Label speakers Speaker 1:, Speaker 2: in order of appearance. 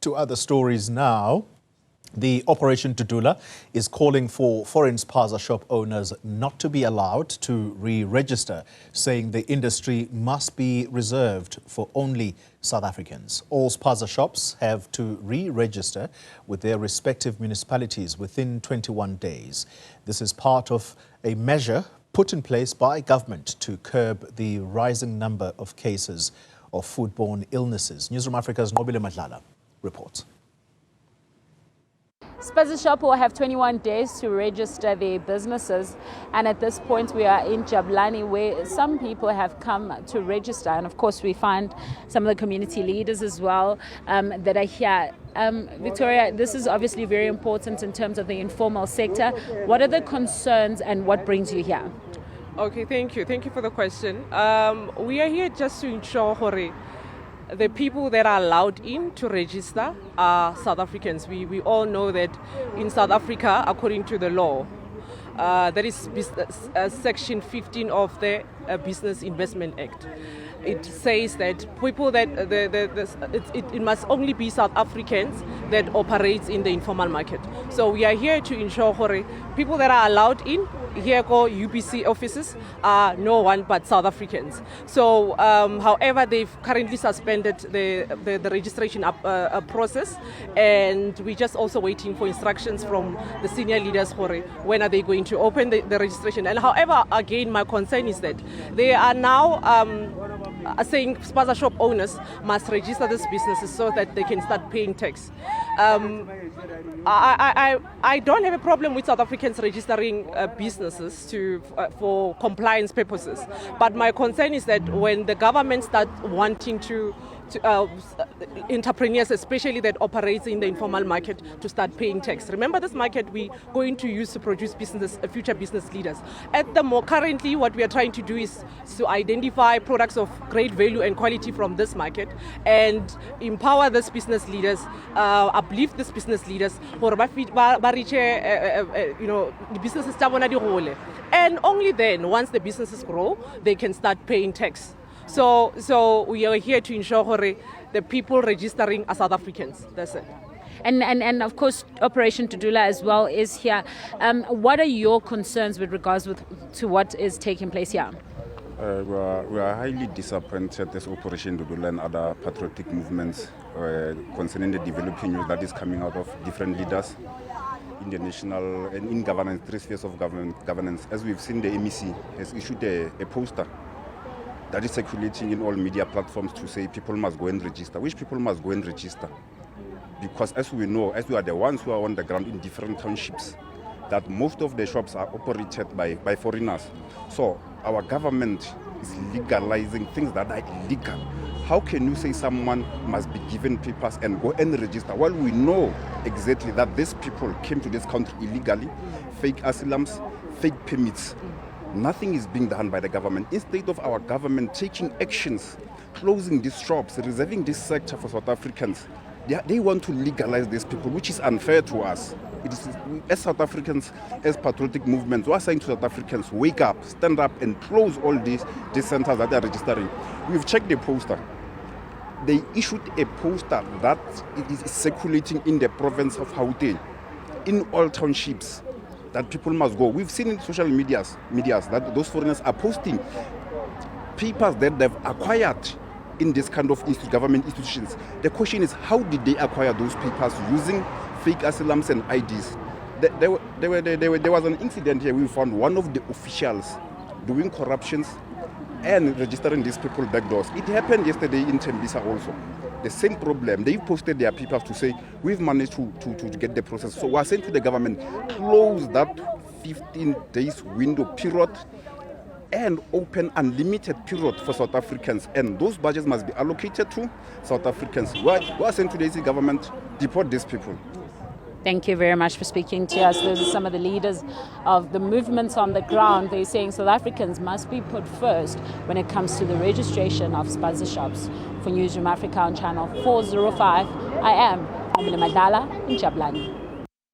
Speaker 1: To other stories now. The Operation Dudula is calling for foreign spaza shop owners not to be allowed to re-register, saying the industry must be reserved for only South Africans. All spaza shops have to re-register with their respective municipalities within 21 days. This is part of a measure put in place by government to curb the rising number of cases of foodborne illnesses. Newzroom Afrika's Nqobile Madlala reports.
Speaker 2: Spaza shop will have 21 days to register their businesses, and at this point we are in Nqobile, where some people have come to register, and of course we find some of the community leaders as well that are here. Victoria, this is obviously very important in terms of the informal sector. What are the concerns and what brings you here?
Speaker 3: Okay, thank you for the question. We are here just to ensure the people that are allowed in to register are South Africans. We all know that in South Africa, according to the law, that is Section 15 of the Business Investment Act. It says that people that it must only be South Africans that operate in the informal market. So we are here to ensure people that are allowed in here go UBC offices are no one but South Africans. So however, they've currently suspended the registration process, and we're just also waiting for instructions from the senior leaders when are they going to open the registration. And however, again, my concern is that they are now saying spaza shop owners must register these businesses so that they can start paying tax. I don't have a problem with South Africans registering businesses for compliance purposes, but my concern is that when the government starts wanting to entrepreneurs, especially that operate in the informal market, to start paying tax. Remember, this market we're going to use to produce future business leaders. Currently, what we are trying to do is to identify products of great value and quality from this market and empower these business leaders, uplift these business leaders, the businesses. And only then, once the businesses grow, they can start paying tax. So we are here to ensure the people registering are South Africans. That's it.
Speaker 2: And of course, Operation Dudula as well is here. What are your concerns with regards to what is taking place here?
Speaker 4: We are highly disappointed this Operation Dudula and other patriotic movements concerning the developing news that is coming out of different leaders in the national and in governance, three spheres of governance. As we've seen, the MEC has issued a poster that is circulating in all media platforms to say people must go and register. Which people must go and register? Because as we know, as we are the ones who are on the ground in different townships, that most of the shops are operated by foreigners. So our government is legalizing things that are illegal. How can you say someone must be given papers and go and register? Well, we know exactly that these people came to this country illegally, fake asylums, fake permits. Nothing is being done by the government. Instead of our government taking actions, closing these shops, reserving this sector for South Africans, they want to legalize these people, which is unfair to us. It is, as South Africans, as patriotic movements, we are saying to South Africans, wake up, stand up and close all these centers that are registering. We've checked the poster. They issued a poster that is circulating in the province of Gauteng, in all townships, that people must go. We've seen in social medias that those foreigners are posting papers that they've acquired in this kind of government institutions. The question is, how did they acquire those papers using fake asylums and IDs? There was an incident here. We found one of the officials doing corruptions and registering these people backdoors. It happened yesterday in Tembisa also. The same problem. They posted their papers to say, we've managed to get the process. So we're saying to the government, close that 15 days window period and open unlimited period for South Africans. And those budgets must be allocated to South Africans. We're saying to the government, deport these people.
Speaker 2: Thank you very much for speaking to us. Those are some of the leaders of the movements on the ground. They're saying South Africans must be put first when it comes to the registration of spaza shops. For Newzroom Afrika on channel 405, I am Madlala in Nqobile.